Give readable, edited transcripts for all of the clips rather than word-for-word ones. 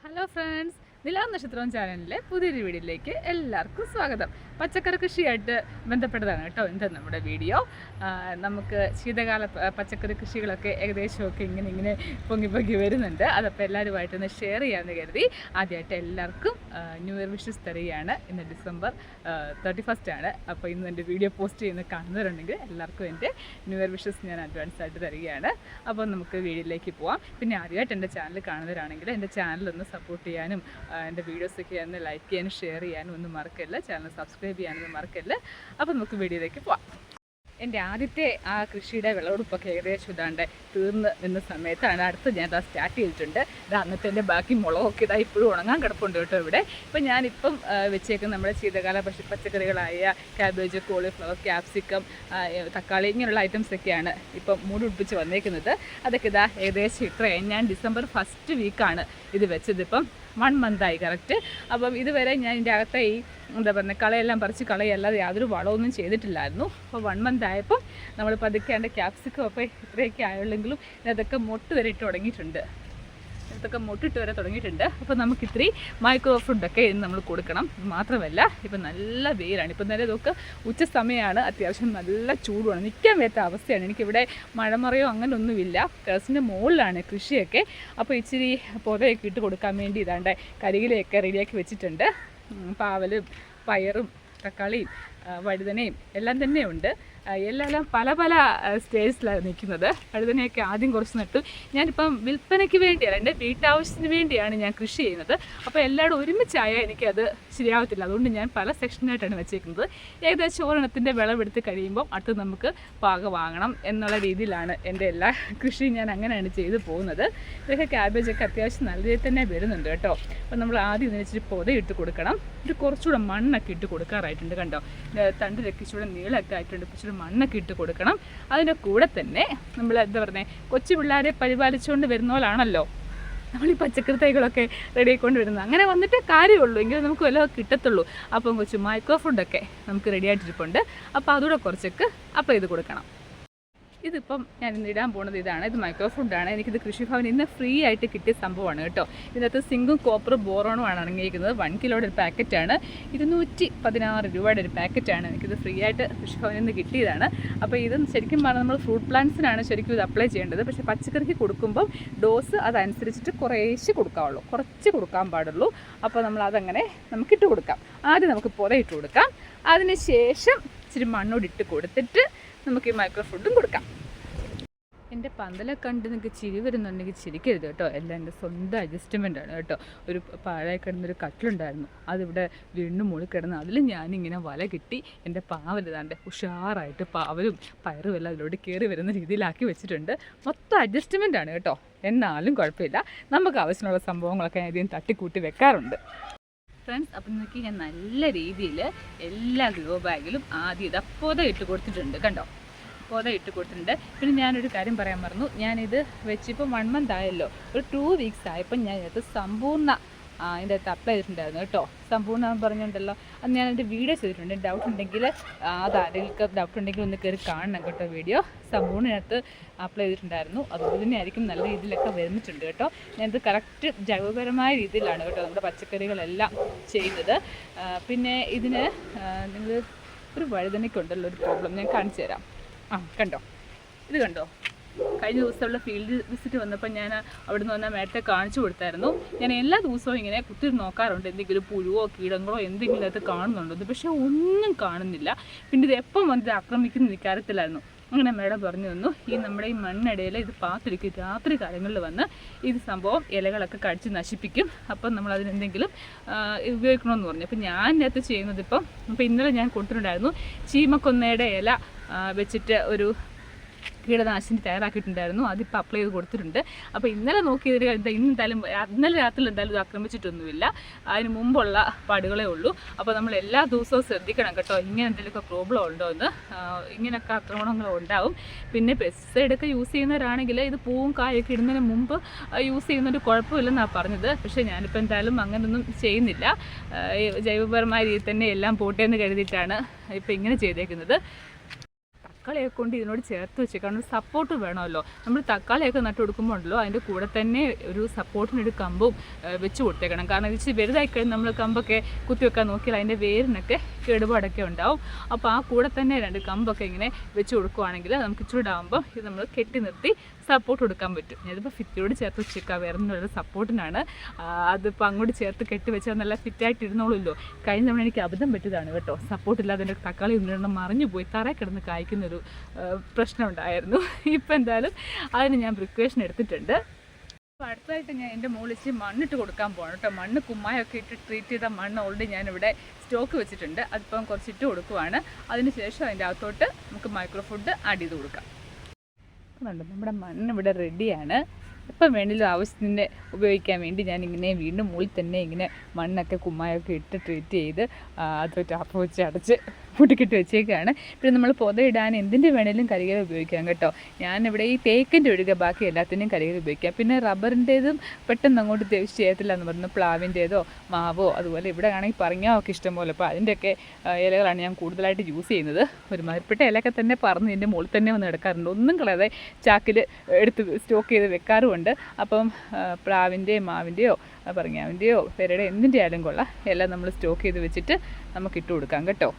Hello friends, നിലാവ് നക്ഷത്രം ചാനലിലെ പുതിയൊരു വീഡിയോയിലേക്ക് എല്ലാവർക്കും സ്വാഗതം. പച്ചക്കറി കൃഷിയായിട്ട് ബന്ധപ്പെട്ടതാണ് കേട്ടോ ഇന്നത്തെ നമ്മുടെ വീഡിയോ. നമുക്ക് ശീതകാല പച്ചക്കറി കൃഷികളൊക്കെ ഏകദേശമൊക്കെ ഇങ്ങനെ പൊങ്ങി വരുന്നുണ്ട്. അതപ്പോൾ എല്ലാവരുമായിട്ടൊന്ന് ഷെയർ ചെയ്യാമെന്ന് കരുതി. ആദ്യമായിട്ട് എല്ലാവർക്കും ന്യൂ ഇയർ വിഷസ് തരികയാണ്. ഇന്ന് ഡിസംബർ 31 ആണ്. അപ്പോൾ ഇന്ന് എൻ്റെ വീഡിയോ പോസ്റ്റ് ചെയ്യുന്ന കാണുന്നവരുണ്ടെങ്കിൽ എല്ലാവർക്കും എൻ്റെ ന്യൂ ഇയർ വിഷസ് ഞാൻ അഡ്വാൻസ് ആയിട്ട് തരികയാണ്. അപ്പോൾ നമുക്ക് വീഡിയോയിലേക്ക് പോവാം. പിന്നെ ആദ്യമായിട്ട് എൻ്റെ ചാനൽ കാണുന്നവരാണെങ്കിൽ എൻ്റെ ചാനലൊന്ന് സപ്പോർട്ട് ചെയ്യാനും എൻ്റെ വീഡിയോസൊക്കെ ഒന്ന് ലൈക്ക് ചെയ്യാനും ഷെയർ ചെയ്യാനും ഒന്നും മറക്കല്ല. ചാനൽ സബ്സ്ക്രൈബ് ചെയ്യാനൊന്നും മറക്കല്ല. അപ്പോൾ നമുക്ക് വീഡിയോയിലേക്ക് പോവാം. എൻ്റെ ആദ്യത്തെ ആ കൃഷിയുടെ വിളവെടുപ്പൊക്കെ ഏകദേശം ഇതാണ്ട് തീർന്ന് നിന്ന സമയത്താണ് അടുത്ത് ഞാൻ അത് സ്റ്റാർട്ട് ചെയ്തിട്ടുണ്ട്. ഇത് അന്നത്തെ എൻ്റെ ബാക്കി മുളകൊക്കെ ഇതാ ഇപ്പോഴും ഉണങ്ങാൻ കിടപ്പുണ്ട് കേട്ടോ ഇവിടെ. ഇപ്പം ഞാനിപ്പം വെച്ചേക്കുന്ന നമ്മുടെ ശീതകാല പച്ചക്കറികളായ ക്യാബേജ്, കോളിഫ്ലവർ, ക്യാപ്സിക്കം, തക്കാളി ഇങ്ങനെയുള്ള ഐറ്റംസൊക്കെയാണ് ഇപ്പം മൂടുപിടിപ്പിച്ച് വന്നേക്കുന്നത്. അതൊക്കെ ഇതാ ഏകദേശം ഇത്രയും ഞാൻ ഡിസംബർ 1st വീക്കാണ് ഇത് വെച്ചത്. ഇപ്പം 1 മന്തായി കറക്റ്റ്. അപ്പം ഇതുവരെ ഞാൻ ഇതിൻ്റെ അകത്തെ ഈ എന്താ പറയുക കളയെല്ലാം പറിച്ച് കളയല്ലാതെ യാതൊരു വളമൊന്നും ചെയ്തിട്ടില്ലായിരുന്നു. അപ്പോൾ 1 മന്ത് ആയപ്പം നമ്മൾ പതുക്കെ എൻ്റെ ക്യാപ്സിക്കം അപ്പോൾ ഇത്രയൊക്കെ ആയുള്ളെങ്കിലും ഇതൊക്കെ മൊട്ട് വരെ ഇട്ട് തുടങ്ങിയിട്ടുണ്ട്. ഇതൊക്കെ മൊട്ടിട്ട് വരെ തുടങ്ങിയിട്ടുണ്ട്. അപ്പോൾ നമുക്ക് ഇത്തിരി മൈക്രോ ഫുഡൊക്കെ ഇന്ന് നമ്മൾ കൊടുക്കണം. മാത്രമല്ല ഇപ്പം നല്ല വെയിലാണ്. ഇപ്പം നേരെ ഇതൊക്കെ ഉച്ച സമയമാണ്. അത്യാവശ്യം നല്ല ചൂടുമാണ്. നിൽക്കാൻ പറ്റാത്ത അവസ്ഥയാണ്. എനിക്കിവിടെ മഴമറയോ അങ്ങനെയൊന്നുമില്ല. ടെറസിൻ്റെ മുകളിലാണ് കൃഷിയൊക്കെ. അപ്പോൾ ഇച്ചിരി പൊതയൊക്കെ ഇട്ട് കൊടുക്കാൻ വേണ്ടി ഇതാണ്ട് കരികിലയൊക്കെ റെഡിയാക്കി വെച്ചിട്ടുണ്ട്. പാവലും പയറും തക്കാളിയും വഴുതനയും എല്ലാം തന്നെ ഉണ്ട്. എല്ലാം പല സ്റ്റേജിലാണ് നിൽക്കുന്നത്. വഴുതനയൊക്കെ ആദ്യം കുറച്ച് നട്ടു. ഞാനിപ്പം വിൽപ്പനയ്ക്ക് വേണ്ടിയല്ല, എൻ്റെ വീട്ടാവശ്യത്തിന് വേണ്ടിയാണ് ഞാൻ കൃഷി ചെയ്യുന്നത്. അപ്പോൾ എല്ലാവരും ഒരുമിച്ചായാൽ എനിക്കത് ശരിയാവത്തില്ല. അതുകൊണ്ട് ഞാൻ പല സെക്ഷനായിട്ടാണ് വെച്ചേക്കുന്നത്. ഏകദേശം ഒരെണ്ണത്തിൻ്റെ വിളവെടുത്ത് കഴിയുമ്പോൾ അടുത്ത് നമുക്ക് വാങ്ങണം എന്നുള്ള രീതിയിലാണ് എൻ്റെ എല്ലാ കൃഷിയും ഞാൻ അങ്ങനെയാണ് ചെയ്തു പോകുന്നത്. ഇതൊക്കെ ക്യാബേജൊക്കെ അത്യാവശ്യം നല്ല രീതിയിൽ തന്നെ വരുന്നുണ്ട് കേട്ടോ. അപ്പോൾ നമ്മൾ ആദ്യം ഇതിന് ഇച്ചിരി പൊതയിട്ട് കൊടുക്കണം. ഒരു കുറച്ചുകൂടെ മണ്ണൊക്കെ ഇട്ട് കൊടുക്കാറായിട്ടുണ്ട്. കണ്ടോ, തണ്ടിലൊക്കെ ഇച്ചിരി നീളമൊക്കെ ആയിട്ടുണ്ട്. ഇച്ചിരി മണ്ണൊക്കെ ഇട്ട് കൊടുക്കണം. അതിൻ്റെ കൂടെ തന്നെ നമ്മൾ എന്താ പറയുന്നത്, കൊച്ചു പിള്ളേരെ പരിപാലിച്ചുകൊണ്ട് വരുന്ന പോലാണല്ലോ നമ്മൾ ഈ പച്ചക്കറി തൈകളൊക്കെ റെഡി ആയിക്കൊണ്ട് വരുന്നത്. അങ്ങനെ വന്നിട്ട് കാര്യമുള്ളൂ, എങ്കിലും നമുക്ക് വല്ലതും കിട്ടത്തുള്ളൂ. അപ്പം കുറച്ച് മൈക്രോ ഫുഡൊക്കെ നമുക്ക് റെഡി ആയിട്ടിരിപ്പുണ്ട്. അപ്പോൾ അതുകൂടെ കുറച്ചൊക്കെ അപ്ലൈ ചെയ്ത് കൊടുക്കണം. ഇതിപ്പം ഞാൻ ഇന്ന് ഇടാൻ പോകുന്നത് ഇതാണ്. ഇത് മൈക്രോ ഫുഡാണ്. എനിക്കിത് കൃഷിഭവനിൽ ഇന്ന് ഫ്രീ ആയിട്ട് കിട്ടിയ സംഭവമാണ് കേട്ടോ. ഇതിനകത്ത് സിങ്കും കോപ്പറും ബോറോണുമാണ് അടങ്ങിയിരിക്കുന്നത്. 1 കിലോയുടെ ഒരു പാക്കറ്റാണ്. 216 രൂപയുടെ ഒരു പാക്കറ്റാണ്. എനിക്കിത് ഫ്രീ ആയിട്ട് കൃഷിഭവനിൽ നിന്ന് കിട്ടിയതാണ്. അപ്പോൾ ഇത് ശരിക്കും പറഞ്ഞാൽ നമ്മൾ ഫ്രൂട്ട് പ്ലാന്റ്സിനാണ് ശരിക്കും ഇത് അപ്ലൈ ചെയ്യേണ്ടത്. പക്ഷേ പച്ചക്കറിക്ക് കൊടുക്കുമ്പം ഡോസ് അതനുസരിച്ചിട്ട് കുറേശ്ശെ കൊടുക്കാവുള്ളൂ, കുറച്ച് കൊടുക്കാൻ പാടുള്ളൂ. അപ്പോൾ നമ്മൾ അതങ്ങനെ നമുക്കിട്ട് കൊടുക്കാം. ആദ്യം നമുക്ക് പുറയിട്ട് കൊടുക്കാം. അതിന് ശേഷം ഇച്ചിരി മണ്ണോടിട്ട് കൊടുത്തിട്ട് നമുക്ക് ഈ മൈക്രോ ഫുഡും കൊടുക്കാം. എൻ്റെ പന്തലെ കണ്ട് നിങ്ങൾക്ക് ചിരി വരുന്നുണ്ടെങ്കിൽ ചിരിക്കരുത് കേട്ടോ. എല്ലാം എൻ്റെ സ്വന്തം അഡ്ജസ്റ്റ്മെൻ്റ് ആണ് കേട്ടോ. ഒരു പാഴായി കിടന്നൊരു കട്ടിലുണ്ടായിരുന്നു, അതിവിടെ വീണ്ടും മുകളിൽ കിടന്ന് അതിൽ ഞാനിങ്ങനെ വല കിട്ടി എൻ്റെ പാവലിതാണ്ട് ഉഷാറായിട്ട് പാവലും പയറും എല്ലാം അതിലോട്ട് കയറി വരുന്ന രീതിയിലാക്കി വെച്ചിട്ടുണ്ട്. മൊത്തം അഡ്ജസ്റ്റ്മെൻ്റ് ആണ് കേട്ടോ. എന്നാലും കുഴപ്പമില്ല, നമുക്ക് ആവശ്യമുള്ള സംഭവങ്ങളൊക്കെ ഞാൻ ഇതിന് തട്ടിക്കൂട്ടി വെക്കാറുണ്ട്. ഫ്രണ്ട്സ്, അപ്പം നോക്കി ഞാൻ നല്ല രീതിയിൽ എല്ലാ ഗ്രോ ബാഗിലും ആദ്യം ഇത് പൊത ഇട്ട് കൊടുത്തിട്ടുണ്ട്. കണ്ടോ, പൊത ഇട്ട് കൊടുത്തിട്ടുണ്ട്. പിന്നെ ഞാനൊരു കാര്യം പറയാൻ മറന്നു. ഞാനിത് വെച്ചിപ്പോൾ 1 മന്ത് ആയല്ലോ. ഒരു 2 വീക്സ് ആയപ്പോൾ ഞാൻ ഇതിനകത്ത് സമ്പൂർണ്ണ അതിൻ്റെ അകത്ത് അപ്ലൈ ചെയ്തിട്ടുണ്ടായിരുന്നു കേട്ടോ. സമ്പൂർണ്ണ പറഞ്ഞുകൊണ്ടല്ലോ, അത് ഞാൻ എൻ്റെ വീഡിയോ ചെയ്തിട്ടുണ്ട്. ഡൗട്ട് ഉണ്ടെങ്കിൽ ആരെങ്കിലും ഡൗട്ട് ഉണ്ടെങ്കിൽ ഒന്ന് കയറി കാണണം കേട്ടോ. വീഡിയോ സമ്പൂർണ്ണത്തിനകത്ത് അപ്ലൈ ചെയ്തിട്ടുണ്ടായിരുന്നു. അതുകൊണ്ട് തന്നെ ആയിരിക്കും നല്ല രീതിയിലൊക്കെ വരുന്നിട്ടുണ്ട് കേട്ടോ. ഞാനിത് കറക്റ്റ് ജൈവപരമായ രീതിയിലാണ് കേട്ടോ നമ്മുടെ പച്ചക്കറികളെല്ലാം ചെയ്യുന്നത്. പിന്നെ ഇതിന് നിങ്ങൾ ഒരു വഴുതനയ്ക്കുണ്ടല്ലോ ഒരു പ്രോബ്ലം, ഞാൻ കാണിച്ചു തരാം. കണ്ടോ, ഇത് കണ്ടോ, കഴിഞ്ഞ ദിവസമുള്ള ഫീൽഡ് വിസിറ്റ് വന്നപ്പോൾ ഞാൻ അവിടെ നിന്ന് വന്ന മേടത്തെ കാണിച്ചു കൊടുത്തായിരുന്നു. ഞാൻ എല്ലാ ദിവസവും ഇങ്ങനെ കുത്തി നോക്കാറുണ്ട്, എന്തെങ്കിലും പുഴുവോ കീടങ്ങളോ എന്തെങ്കിലും അത് കാണുന്നുണ്ടോ. പക്ഷേ ഒന്നും കാണുന്നില്ല. പിന്നെ ഇത് എപ്പം വന്നിട്ട് ആക്രമിക്കുന്ന നിൽക്കാരത്തിലായിരുന്നു. അങ്ങനെ മേഡം പറഞ്ഞു തന്നു, ഈ നമ്മുടെ ഈ മണ്ണിടയിൽ ഇത് പാത്തിരിക്കും, രാത്രി കാലങ്ങളിൽ വന്ന് ഇത് സംഭവം ഇലകളൊക്കെ കടിച്ച് നശിപ്പിക്കും. അപ്പം നമ്മളതിനെന്തെങ്കിലും ഉപയോഗിക്കണമെന്ന് പറഞ്ഞു. അപ്പം ഞാൻ ഇതിനകത്ത് ചെയ്യുന്നത് ഇപ്പം ഇന്നലെ ഞാൻ കൊടുത്തിട്ടുണ്ടായിരുന്നു ചീമക്കൊന്നയുടെ ഇല വെച്ചിട്ട് ഒരു കീടനാശിനി തയ്യാറാക്കിയിട്ടുണ്ടായിരുന്നു. അതിപ്പോൾ അപ്ലൈ ചെയ്ത് കൊടുത്തിട്ടുണ്ട്. അപ്പോൾ ഇന്നലെ നോക്കിയത് ഇന്നലെ രാത്രിയിൽ എന്തായാലും ഇത് ആക്രമിച്ചിട്ടൊന്നുമില്ല. അതിന് മുമ്പുള്ള പാടുകളേ ഉള്ളൂ. അപ്പോൾ നമ്മൾ എല്ലാ ദിവസവും ശ്രദ്ധിക്കണം കേട്ടോ, ഇങ്ങനെ എന്തെങ്കിലുമൊക്കെ പ്രോബ്ലം ഉണ്ടോ എന്ന്. ഇങ്ങനെയൊക്കെ ആക്രമണങ്ങൾ ഉണ്ടാവും. പിന്നെ പെസ്റ്റിസൈഡൊക്കെ യൂസ് ചെയ്യുന്നവരാണെങ്കിൽ ഇത് പൂവും കായൊക്കെ ഇടുന്നതിന് മുമ്പ് യൂസ് ചെയ്യുന്നൊരു കുഴപ്പമില്ലെന്നാണ് പറഞ്ഞത്. പക്ഷേ ഞാനിപ്പോൾ എന്തായാലും അങ്ങനെയൊന്നും ചെയ്യുന്നില്ല. ജൈവപരമായ രീതിയിൽ തന്നെ എല്ലാം പോട്ടെ എന്ന് കരുതിയിട്ടാണ് ഇപ്പോൾ ഇങ്ങനെ ചെയ്തേക്കുന്നത്. തക്കാളിയൊക്കെ കൊണ്ട് ഇതിനോട് ചേർത്ത് വെച്ച്, കാരണം സപ്പോർട്ട് വേണമല്ലോ. നമ്മൾ തക്കാളിയൊക്കെ നട്ട് കൊടുക്കുമ്പോൾ ഉണ്ടല്ലോ അതിൻ്റെ കൂടെ തന്നെ ഒരു സപ്പോർട്ടിനൊരു കമ്പും വെച്ച് കൊടുത്തേക്കണം. കാരണം ഇത് വലുതായി കഴിഞ്ഞ് നമ്മൾ കമ്പൊക്കെ കുത്തിവെക്കാൻ നോക്കിയാൽ അതിൻ്റെ വേരിനൊക്കെ കേടുപാടൊക്കെ ഉണ്ടാവും. അപ്പോൾ ആ കൂടെ തന്നെ 2 കമ്പൊക്കെ ഇങ്ങനെ വെച്ച് കൊടുക്കുകയാണെങ്കിൽ നമുക്ക് ചൂടാകുമ്പോൾ ഇത് നമ്മൾ കെട്ടി നിർത്തി സപ്പോർട്ട് കൊടുക്കാൻ പറ്റും. ഞാനിപ്പോൾ ഭിത്തിയോട് ചേർത്ത് വെച്ചേക്കാം, വേറെ ഒന്നും സപ്പോർട്ടിനാണ്. അതിപ്പോൾ അങ്ങോട്ട് ചേർത്ത് കെട്ടി വെച്ചാൽ നല്ല ഫിറ്റായിട്ട് ഇരുന്നോളൂല്ലോ. കഴിഞ്ഞ തവണ എനിക്ക് അബദ്ധം പറ്റിയതാണ് കേട്ടോ, സപ്പോർട്ടില്ലാതെ എൻ്റെ തക്കാളി ഒന്നിരണം മറിഞ്ഞു പോയി തറയിൽ കിടന്ന് കായ്ക്കുന്നൊരു പ്രശ്നം ഉണ്ടായിരുന്നു. ഇപ്പം എന്തായാലും അതിന് ഞാൻ പ്രിക്കോഷൻ എടുത്തിട്ടുണ്ട്. അപ്പോൾ അടുത്തതായിട്ട് ഞാൻ എൻ്റെ മുകളിൽ മണ്ണിട്ട് കൊടുക്കാൻ പോകണം കേട്ടോ. മണ്ണ് കുമ്മായൊക്കെ ഇട്ട് ട്രീറ്റ് ചെയ്ത മണ്ണ് ഓൾറെഡി ഞാനിവിടെ സ്റ്റോക്ക് വെച്ചിട്ടുണ്ട്. അതിപ്പം കുറച്ചിട്ട് കൊടുക്കുവാണ്. അതിന് ശേഷം അതിൻ്റെ അകത്തോട്ട് നമുക്ക് മൈക്രോ ഫുഡ് ആഡ് ചെയ്ത് കൊടുക്കാം. നമ്മുടെ മണ്ണ് ഇവിടെ റെഡിയാണ്. എപ്പം വേണമെങ്കിലും ആവശ്യത്തിന് ഉപയോഗിക്കാൻ വേണ്ടി ഞാനിങ്ങനെ വീണ്ടും മുകളിൽ തന്നെ ഇങ്ങനെ മണ്ണൊക്കെ കുമ്മായൊക്കെ ഇട്ട് ട്രീറ്റ് ചെയ്ത് അത് ടാപ്പ് വെച്ച് അടച്ച് പൂട്ടിക്കിട്ട് വെച്ചേക്കാണ്. പിന്നെ നമ്മൾ പുതയിടാൻ എന്തിൻ്റെ വേണേലും കരികല ഉപയോഗിക്കാം കേട്ടോ. ഞാനിവിടെ ഈ തേക്കിൻ്റെ ഒഴികെ ബാക്കി എല്ലാത്തിൻ്റെയും കരികല ഉപയോഗിക്കാം. പിന്നെ റബ്ബറിൻ്റേതും പെട്ടെന്ന് അങ്ങോട്ട് തേച്ച് ചെയ്യത്തില്ല എന്ന് പറഞ്ഞു. പ്ലാവിൻ്റേതോ മാവോ അതുപോലെ ഇവിടെ ആണെങ്കിൽ പറഞ്ഞാവൊക്കെ ഇഷ്ടംപോലെ. അപ്പോൾ അതിൻ്റെയൊക്കെ ഇലകളാണ് ഞാൻ കൂടുതലായിട്ട് യൂസ് ചെയ്യുന്നത്. ഒരുമാതിരിപ്പെട്ട ഇലയൊക്കെ തന്നെ പറന്ന് ഇതിൻ്റെ മുകളിൽ തന്നെ വന്ന് എടുക്കാറുണ്ട്. ഒന്നും കളയാതെ ചാക്കിൽ എടുത്ത് സ്റ്റോക്ക് ചെയ്ത് വെക്കാറുമുണ്ട്. അപ്പം പ്ലാവിൻ്റെയോ മാവിൻ്റെയോ പറഞ്ഞാവിൻ്റെയോ പെരയുടെ എന്തിൻ്റെ ആയാലും കൊള്ളാം, എല്ലാം നമ്മൾ സ്റ്റോക്ക് ചെയ്ത് വെച്ചിട്ട് നമുക്ക് ഇട്ട് കൊടുക്കാം കേട്ടോ.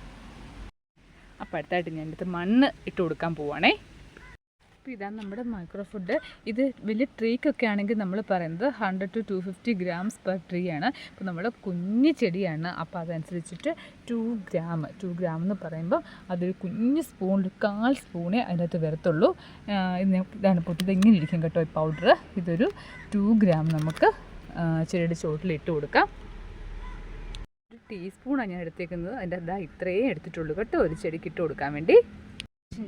അപ്പോൾ അടുത്തായിട്ട് ഞാൻ എടുത്ത് മണ്ണ് ഇട്ട് കൊടുക്കാൻ പോവുകയാണേ. അപ്പോൾ ഇതാണ് നമ്മുടെ മൈക്രോ ഫുഡ്. ഇത് വലിയ ട്രീക്കൊക്കെ ആണെങ്കിൽ നമ്മൾ പറയുന്നത് 100 to 250 grams പെർ ട്രീ ആണ്. ഇപ്പോൾ നമ്മുടെ കുഞ്ഞു ചെടിയാണ്, അപ്പോൾ അതനുസരിച്ചിട്ട് 2 gram എന്ന് പറയുമ്പോൾ അതൊരു കുഞ്ഞ് സ്പൂണിൽ 1/4 സ്പൂണേ അതിനകത്ത് വരത്തുള്ളൂ. ഇതാണ് പൊട്ടിയത് ഇങ്ങനെ ഇരിക്കും കേട്ടോ ഈ പൗഡർ. ഇതൊരു 2 gram നമുക്ക് ചെടിയുടെ ചോട്ടിൽ ഇട്ട് കൊടുക്കാം. 1 ടീസ്പൂണാണ് ഞാൻ എടുത്തേക്കുന്നത്. അതിൻ്റെ ഇത്രയേ എടുത്തിട്ടുള്ളൂ കേട്ടോ ഒരു ചെടിക്ക് ഇട്ട് കൊടുക്കാൻ വേണ്ടി.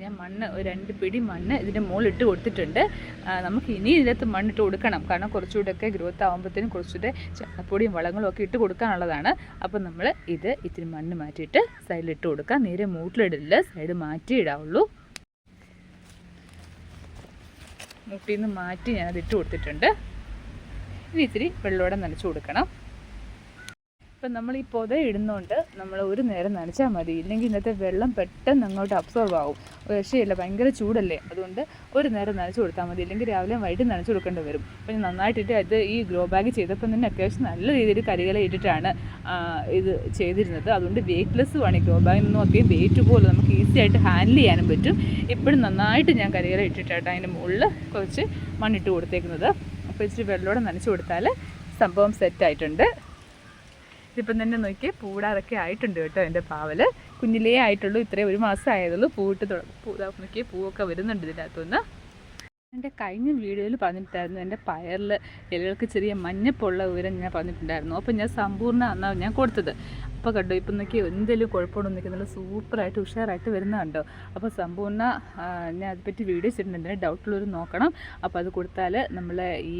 ഞാൻ മണ്ണ് ഒരു 2 പിടി മണ്ണ് ഇതിൻ്റെ മുകളിൽ ഇട്ട് കൊടുത്തിട്ടുണ്ട്. നമുക്ക് ഇനി ഇതിനകത്ത് മണ്ണിട്ട് കൊടുക്കണം, കാരണം കുറച്ചുകൂടെയൊക്കെ ഗ്രോത്ത് ആകുമ്പോഴത്തേനും കുറച്ചുകൂടെ ചാണകപ്പൊടിയും വളങ്ങളും ഒക്കെ ഇട്ട് കൊടുക്കാനുള്ളതാണ്. അപ്പം നമ്മൾ ഇത്തിരി മണ്ണ് മാറ്റിയിട്ട് സൈഡിലിട്ട് കൊടുക്കാം. നേരെ മൂട്ടിലിടില്ല, സൈഡ് മാറ്റി ഇടാവുള്ളൂ. മുട്ടിൽ നിന്ന് മാറ്റി ഞാനത് ഇട്ട് കൊടുത്തിട്ടുണ്ട്. ഇനി ഇത്തിരി വെള്ളത്തോടെ നനച്ച് കൊടുക്കണം. ഇപ്പം നമ്മൾ ഈ പൊത ഇടുന്നതുകൊണ്ട് നമ്മൾ ഒരു നേരം നനച്ചാൽ മതി, ഇല്ലെങ്കിൽ ഇന്നത്തെ വെള്ളം പെട്ടെന്ന് അങ്ങോട്ട് അബ്സോർവ് ആവും. രക്ഷയില്ല, ഭയങ്കര ചൂടല്ലേ. അതുകൊണ്ട് ഒരു നേരം നനച്ച് കൊടുത്താൽ മതി, ഇല്ലെങ്കിൽ രാവിലെ വൈകിട്ട് നനച്ച് കൊടുക്കേണ്ടി വരും. അപ്പം ഞാൻ നന്നായിട്ടിട്ട് അത് ഈ ഗ്രോ ബാഗ് ചെയ്തപ്പം തന്നെ അത്യാവശ്യം നല്ല രീതിയിൽ കരികല ഇട്ടിട്ടാണ് ഇത് ചെയ്തിരുന്നത്. അതുകൊണ്ട് വെയ്റ്റ്ലെസ്സുമാണ് ഈ ഗ്രോ ബാഗിനൊന്നും അധികം വെയിറ്റ് പോലും നമുക്ക് ഈസി ആയിട്ട് ഹാൻഡിൽ ചെയ്യാനും പറ്റും. ഇപ്പോഴും നന്നായിട്ട് ഞാൻ കരികല ഇട്ടിട്ടാണ് അതിൻ്റെ മുകളിൽ കുറച്ച് മണ്ണിട്ട് കൊടുത്തേക്കുന്നത്. അപ്പോൾ ഇച്ചിരി വെള്ളത്തോടെ നനച്ച് കൊടുത്താൽ സംഭവം സെറ്റായിട്ടുണ്ട്. ഇതിപ്പം തന്നെ നോക്കി പൂടാറൊക്കെ ആയിട്ടുണ്ട് കേട്ടോ. എൻ്റെ പാവൽ കുഞ്ഞിലേ ആയിട്ടുള്ളൂ, ഇത്രയും 1 മാസം ആയതുള്ളൂ. നോക്കി പൂവൊക്കെ വരുന്നുണ്ട് ഇതിനകത്തുനിന്ന്. എൻ്റെ കഴിഞ്ഞ വീഡിയോയിൽ പറഞ്ഞിട്ടുണ്ടായിരുന്നു എൻ്റെ പയറിൽ ഇലകൾക്ക് ചെറിയ മഞ്ഞപ്പുള്ള വിവരം ഞാൻ പറഞ്ഞിട്ടുണ്ടായിരുന്നു. അപ്പോൾ ഞാൻ സമ്പൂർണ്ണ എന്നാണ് ഞാൻ കൊടുത്തത്. അപ്പോൾ കണ്ടോ ഇപ്പം നോക്കി എന്തെങ്കിലും കുഴപ്പമുണ്ടോ നോക്കി നല്ല സൂപ്പറായിട്ട് ഉഷാറായിട്ട് വരുന്നുണ്ടോ. അപ്പോൾ സമ്പൂർണ്ണ ഞാൻ അതിനെപ്പറ്റി വീഡിയോ ചെയ്തിട്ടുണ്ട്, ഡൗട്ടുള്ളവർ നോക്കണം. അപ്പോൾ അത് കൊടുത്താൽ നമ്മളെ ഈ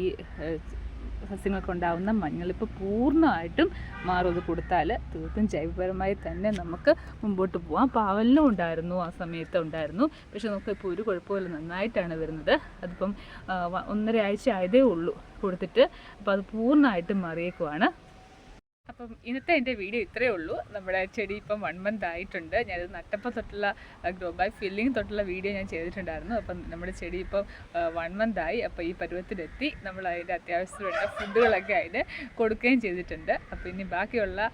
സസ്യങ്ങൾക്കുണ്ടാകുന്ന മഞ്ഞളിപ്പോൾ പൂർണ്ണമായിട്ടും മാറും. അത് കൊടുത്താൽ തീർത്തും ജൈവപരമായി തന്നെ നമുക്ക് മുമ്പോട്ട് പോകാം. പാവലിനും ഉണ്ടായിരുന്നു, ആ സമയത്ത് ഉണ്ടായിരുന്നു. പക്ഷെ നമുക്ക് ഇപ്പോൾ ഒരു കുഴപ്പമില്ല, നന്നായിട്ടാണ് വരുന്നത്. അതിപ്പം 1.5 ആഴ്ച ആയതേ ഉള്ളൂ കൊടുത്തിട്ട്. അപ്പോൾ അത് പൂർണ്ണമായിട്ടും മാറിയേക്കുവാണ്. അപ്പം ഇന്നത്തെ എൻ്റെ വീഡിയോ ഇത്രയേ ഉള്ളൂ. നമ്മുടെ ചെടി ഇപ്പം 1 month ആയിട്ടുണ്ട്. ഞാനിത് നട്ടപ്പം തൊട്ടുള്ള ഗ്രോ ബാഗ് ഫില്ലിങ് തൊട്ടുള്ള വീഡിയോ ഞാൻ ചെയ്തിട്ടുണ്ടായിരുന്നു. അപ്പം നമ്മുടെ ചെടി ഇപ്പം 1 month ആയി. അപ്പോൾ ഈ പരുവത്തിലെത്തി. നമ്മൾ അതിൻ്റെ അത്യാവശ്യം വേണ്ട ഫുഡുകളൊക്കെ അതിന് കൊടുക്കുകയും ചെയ്തിട്ടുണ്ട്. അപ്പോൾ ഇനി ബാക്കിയുള്ള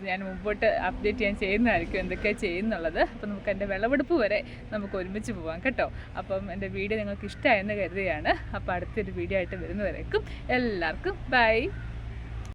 ഞാൻ മുമ്പോട്ട് അപ്ഡേറ്റ് ചെയ്യാൻ ചെയ്യുന്നതായിരിക്കും എന്തൊക്കെയാണ് ചെയ്യുന്നുള്ളത്. അപ്പോൾ നമുക്ക് എൻ്റെ വിളവെടുപ്പ് വരെ നമുക്ക് ഒരുമിച്ച് പോകാം കേട്ടോ. അപ്പം എൻ്റെ വീഡിയോ നിങ്ങൾക്ക് ഇഷ്ടമായെന്ന് കരുതുകയാണ്. അപ്പോൾ അടുത്തൊരു വീഡിയോ ആയിട്ട് വരുന്നവരേക്കും എല്ലാവർക്കും ബൈ.